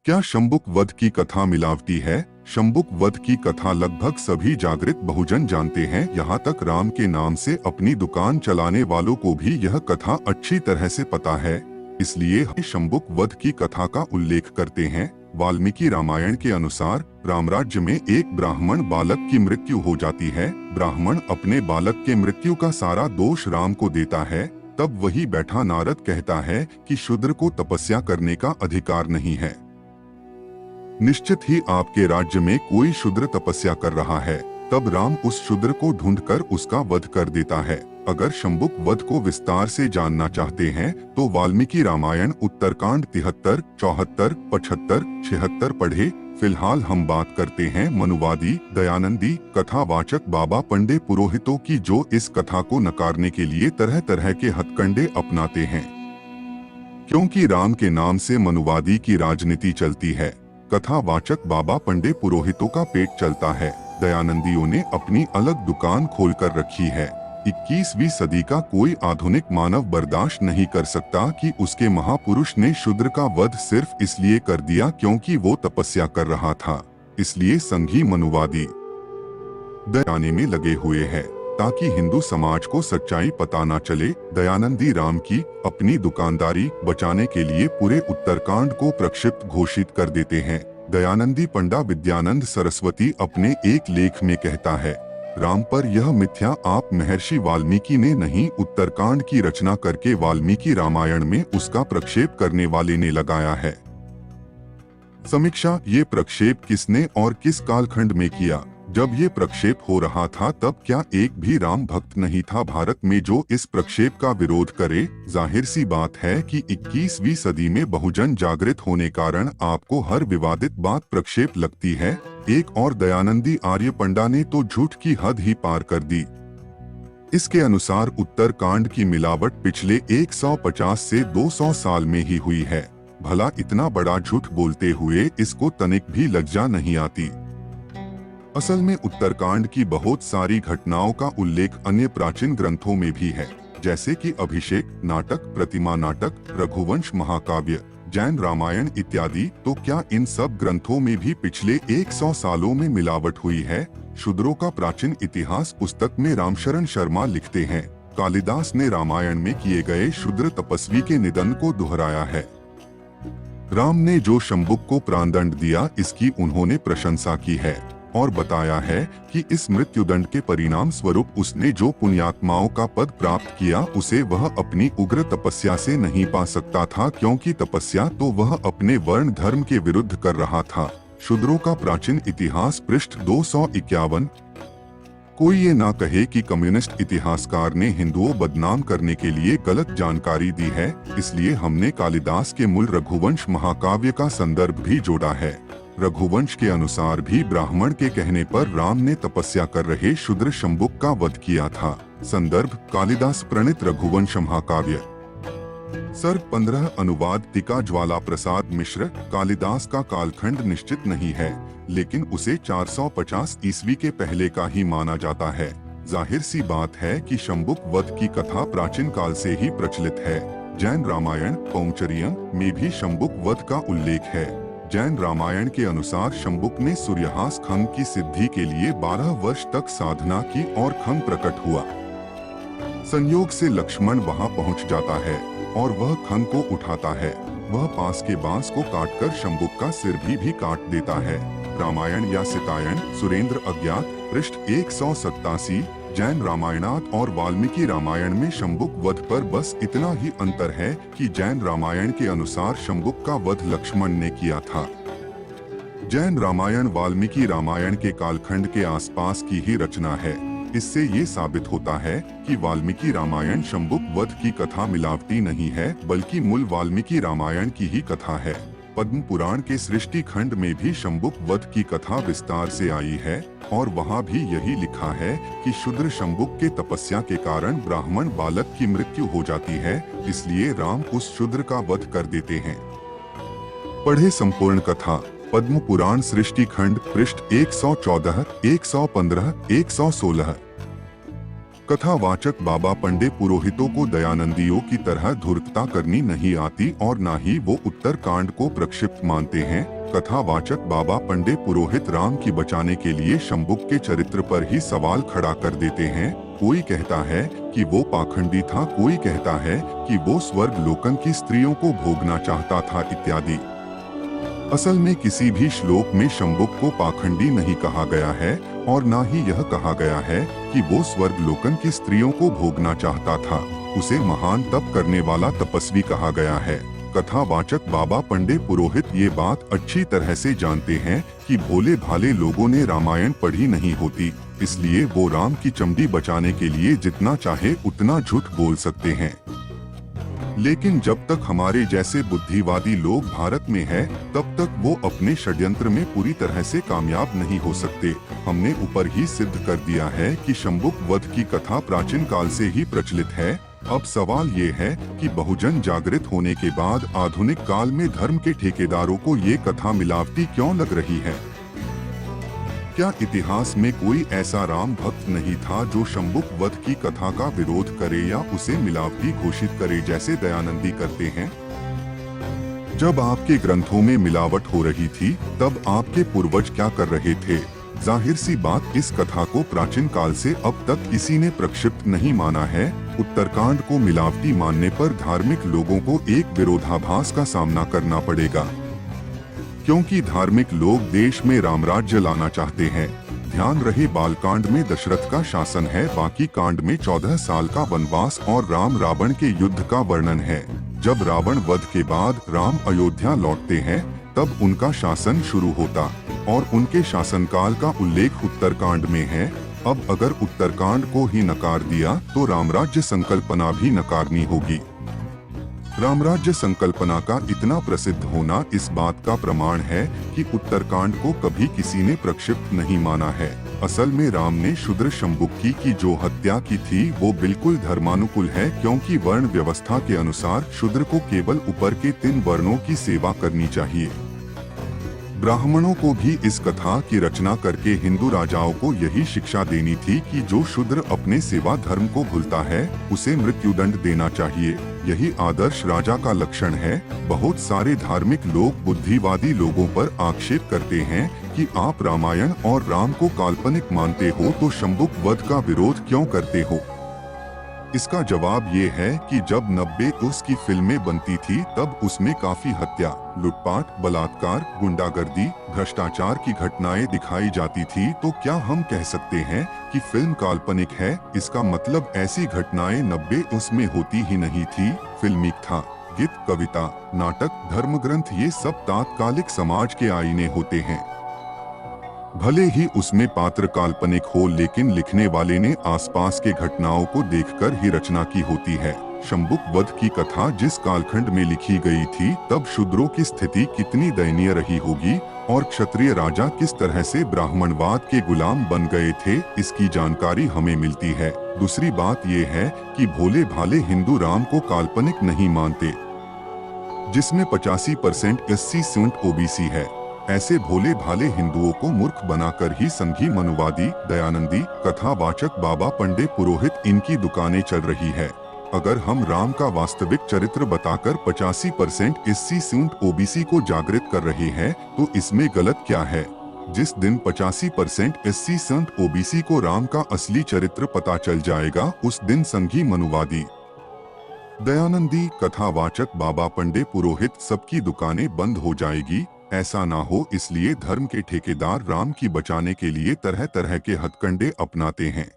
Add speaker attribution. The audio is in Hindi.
Speaker 1: क्या शंबुक वध की कथा मिलावटी है? शंबुक वध की कथा लगभग सभी जागृत बहुजन जानते हैं। यहाँ तक राम के नाम से अपनी दुकान चलाने वालों को भी यह कथा अच्छी तरह से पता है। इसलिए हम शंबुक वध की कथा का उल्लेख करते हैं। वाल्मीकि रामायण के अनुसार रामराज्य में एक ब्राह्मण बालक की मृत्यु हो जाती है। ब्राह्मण अपने बालक के मृत्यु का सारा दोष राम को देता है। तब वही बैठा नारद कहता है कि शूद्र को तपस्या करने का अधिकार नहीं है। निश्चित ही आपके राज्य में कोई शूद्र तपस्या कर रहा है। तब राम उस शूद्र को ढूंढकर उसका वध कर देता है। अगर शंबुक वध को विस्तार से जानना चाहते हैं तो वाल्मीकि रामायण उत्तरकांड 73, 74, 75, 76 पढ़े। फिलहाल हम बात करते हैं मनुवादी दयानंदी कथावाचक बाबा पंडे पुरोहितों की, जो इस कथा को नकारने के लिए तरह तरह के हथकंडे अपनाते हैं। क्योंकि राम के नाम से मनुवादी की राजनीति चलती है, कथावाचक बाबा पंडे पुरोहितों का पेट चलता है। दयानंदियों ने अपनी अलग दुकान खोलकर रखी है। 21वीं सदी का कोई आधुनिक मानव बर्दाश्त नहीं कर सकता कि उसके महापुरुष ने शूद्र का वध सिर्फ इसलिए कर दिया क्योंकि वो तपस्या कर रहा था। इसलिए संघी मनुवादी दयाने में लगे हुए हैं ताकि हिंदू समाज को सच्चाई पता न चले। दयानंदी राम की अपनी दुकानदारी बचाने के लिए पूरे उत्तरकांड को प्रक्षिप्त घोषित कर देते हैं। दयानंदी पंडा विद्यानंद सरस्वती अपने एक लेख में कहता है, राम पर यह मिथ्या आप महर्षि वाल्मीकि ने नहीं, उत्तरकांड की रचना करके वाल्मीकि रामायण में उसका प्रक्षेप करने वाले ने लगाया है। समीक्षा, ये प्रक्षेप किसने और किस कालखंड में किया? जब ये प्रक्षेप हो रहा था तब क्या एक भी राम भक्त नहीं था भारत में जो इस प्रक्षेप का विरोध करे? जाहिर सी बात है कि 21वीं सदी में बहुजन जागृत होने कारण आपको हर विवादित बात प्रक्षेप लगती है। एक और दयानंदी आर्य पंडा ने तो झूठ की हद ही पार कर दी। इसके अनुसार उत्तरकांड की मिलावट पिछले 150 से 200 साल में ही हुई है। भला इतना बड़ा झूठ बोलते हुए इसको तनिक भी लज्जा नहीं आती? असल में उत्तरकांड की बहुत सारी घटनाओं का उल्लेख अन्य प्राचीन ग्रंथों में भी है, जैसे कि अभिषेक नाटक, प्रतिमा नाटक, रघुवंश महाकाव्य, जैन रामायण इत्यादि। तो क्या इन सब ग्रंथों में भी पिछले 100 सालों में मिलावट हुई है? शूद्रों का प्राचीन इतिहास पुस्तक में रामशरण शर्मा लिखते हैं, कालिदास ने रामायण में किए गए शूद्र तपस्वी के निधन को दोहराया है। राम ने जो शंबुक को प्राणदंड दिया इसकी उन्होंने प्रशंसा की है और बताया है कि इस मृत्युदंड के परिणाम स्वरूप उसने जो पुण्यात्माओं का पद प्राप्त किया उसे वह अपनी उग्र तपस्या से नहीं पा सकता था, क्योंकि तपस्या तो वह अपने वर्ण धर्म के विरुद्ध कर रहा था। शूद्रों का प्राचीन इतिहास पृष्ठ 251। कोई ये ना कहे कि कम्युनिस्ट इतिहासकार ने हिंदुओं बदनाम करने के लिए गलत जानकारी दी है, इसलिए हमने कालिदास के मूल रघुवंश महाकाव्य का संदर्भ भी जोड़ा है। रघुवंश के अनुसार भी ब्राह्मण के कहने पर राम ने तपस्या कर रहे शूद्र शंबुक का वध किया था। संदर्भ कालिदास प्रणीत रघुवंश महाकाव्य। सर्ग 15 अनुवाद टीका ज्वाला प्रसाद मिश्र। कालिदास का कालखंड निश्चित नहीं है, लेकिन उसे 450 ईस्वी के पहले का ही माना जाता है। जाहिर सी बात है कि शंबुक वध की कथा प्राचीन काल से ही प्रचलित है। जैन रामायण पौंचरियम में भी शंबुक वध का उल्लेख है। जैन रामायण के अनुसार शंबुक ने सूर्यहास खंग की सिद्धि के लिए 12 वर्ष तक साधना की और खंग प्रकट हुआ। संयोग से लक्ष्मण वहां पहुंच जाता है और वह खंग को उठाता है। वह पास के बांस को काटकर शंबुक का सिर भी काट देता है। रामायण या सितायन सुरेंद्र अज्ञात पृष्ठ 187। जैन रामायणात और वाल्मीकि रामायण में शंबुक वध पर बस इतना ही अंतर है कि जैन रामायण के अनुसार शंबुक का वध लक्ष्मण ने किया था। जैन रामायण वाल्मीकि रामायण के कालखंड के आसपास की ही रचना है। इससे ये साबित होता है कि वाल्मीकि रामायण शंबुक वध की कथा मिलावटी नहीं है, बल्कि मूल वाल्मीकि रामायण की ही कथा है। पद्म पुराण के सृष्टि खंड में भी शंबुक वध की कथा विस्तार से आई है और वहाँ भी यही लिखा है कि शूद्र शंबुक के तपस्या के कारण ब्राह्मण बालक की मृत्यु हो जाती है, इसलिए राम उस शूद्र का वध कर देते हैं। पढ़े संपूर्ण कथा। पद्म पुराण सृष्टि खंड पृष्ठ 114, 115, 116। कथावाचक बाबा पंडे पुरोहितों को दयानंदियों की तरह धूर्तता करनी नहीं आती और न ही वो उत्तरकांड को प्रक्षिप्त मानते हैं। कथावाचक बाबा पंडे पुरोहित राम की बचाने के लिए शंबुक के चरित्र पर ही सवाल खड़ा कर देते हैं। कोई कहता है कि वो पाखंडी था, कोई कहता है कि वो स्वर्ग लोकन की स्त्रियों को भोगना चाहता था इत्यादि। असल में किसी भी श्लोक में शंबुक को पाखंडी नहीं कहा गया है और न ही यह कहा गया है कि वो स्वर्ग लोकन की स्त्रियों को भोगना चाहता था। उसे महान तप करने वाला तपस्वी कहा गया है। कथावाचक बाबा पंडे पुरोहित ये बात अच्छी तरह से जानते हैं कि भोले भाले लोगों ने रामायण पढ़ी नहीं होती, इसलिए वो राम की चमड़ी बचाने के लिए जितना चाहे उतना झूठ बोल सकते हैं। लेकिन जब तक हमारे जैसे बुद्धिवादी लोग भारत में हैं, तब तक वो अपने षड्यंत्र में पूरी तरह से कामयाब नहीं हो सकते। हमने ऊपर ही सिद्ध कर दिया है कि शंबुक वध की कथा प्राचीन काल से ही प्रचलित है। अब सवाल ये है कि बहुजन जागृत होने के बाद आधुनिक काल में धर्म के ठेकेदारों को ये कथा मिलावटी क्यों लग रही है? क्या इतिहास में कोई ऐसा राम भक्त नहीं था जो शंबुक वध की कथा का विरोध करे या उसे मिलावटी घोषित करे जैसे दयानंदी करते हैं? जब आपके ग्रंथों में मिलावट हो रही थी, तब आपके पूर्वज क्या कर रहे थे? जाहिर सी बात, इस कथा को प्राचीन काल से अब तक किसी ने प्रक्षिप्त नहीं माना है। उत्तरकांड को मिलावटी मानने पर धार्मिक लोगों को एक विरोधाभास का सामना करना पड़ेगा, क्योंकि धार्मिक लोग देश में रामराज्य लाना चाहते हैं। ध्यान रहे, बालकांड में दशरथ का शासन है, बाकी कांड में 14 साल का वनवास और राम रावण के युद्ध का वर्णन है। जब रावण वध के बाद राम अयोध्या लौटते हैं, तब उनका शासन शुरू होता और उनके शासनकाल का उल्लेख उत्तरकांड में है। अब अगर उत्तरकांड को ही नकार दिया तो रामराज्य संकल्पना भी नकारनी होगी। रामराज्य संकल्पना का इतना प्रसिद्ध होना इस बात का प्रमाण है कि उत्तरकांड को कभी किसी ने प्रक्षिप्त नहीं माना है। असल में राम ने शूद्र शंबुकी की जो हत्या की थी वो बिल्कुल धर्मानुकूल है, क्योंकि वर्ण व्यवस्था के अनुसार शूद्र को केवल ऊपर के 3 वर्णों की सेवा करनी चाहिए। ब्राह्मणों को भी इस कथा की रचना करके हिंदू राजाओं को यही शिक्षा देनी थी कि जो शूद्र अपने सेवा धर्म को भूलता है उसे मृत्युदंड देना चाहिए। यही आदर्श राजा का लक्षण है। बहुत सारे धार्मिक लोग बुद्धिवादी लोगों पर आक्षेप करते हैं कि आप रामायण और राम को काल्पनिक मानते हो तो शंबुक वध का विरोध क्यों करते हो? इसका जवाब ये है कि जब 90 की फिल्में बनती थी तब उसमें काफी हत्या, लूटपाट, बलात्कार, गुंडागर्दी, भ्रष्टाचार की घटनाएं दिखाई जाती थी। तो क्या हम कह सकते हैं कि फिल्म काल्पनिक है? इसका मतलब ऐसी घटनाएं 90 में होती ही नहीं थी। फिल्मिक था। गीत, कविता, नाटक, धर्मग्रंथ, ये सब तात्कालिक समाज के आईने होते हैं। भले ही उसमें पात्र काल्पनिक हो, लेकिन लिखने वाले ने आसपास के घटनाओं को देखकर ही रचना की होती है। शंबुक वध की कथा जिस कालखंड में लिखी गई थी तब शूद्रों की स्थिति कितनी दयनीय रही होगी और क्षत्रिय राजा किस तरह से ब्राह्मणवाद के गुलाम बन गए थे, इसकी जानकारी हमें मिलती है। दूसरी बात यह है कि भोले भाले हिंदू राम को काल्पनिक नहीं मानते, जिसमें 85% SC OBC है। ऐसे भोले भाले हिंदुओं को मूर्ख बनाकर ही संघी मनुवादी, दयानंदी, कथावाचक बाबा पंडे पुरोहित इनकी दुकानें चल रही है। अगर हम राम का वास्तविक चरित्र बताकर 85% SC OBC को जागृत कर रहे हैं तो इसमें गलत क्या है? जिस दिन 85% SC OBC को राम का असली चरित्र पता चल जाएगा, उस दिन संघी मनुवादी, दयानंदी, कथावाचक बाबा पंडे पुरोहित सबकी दुकानें बंद हो जाएगी। ऐसा ना हो इसलिए धर्म के ठेकेदार राम की बचाने के लिए तरह तरह के हथकंडे अपनाते हैं।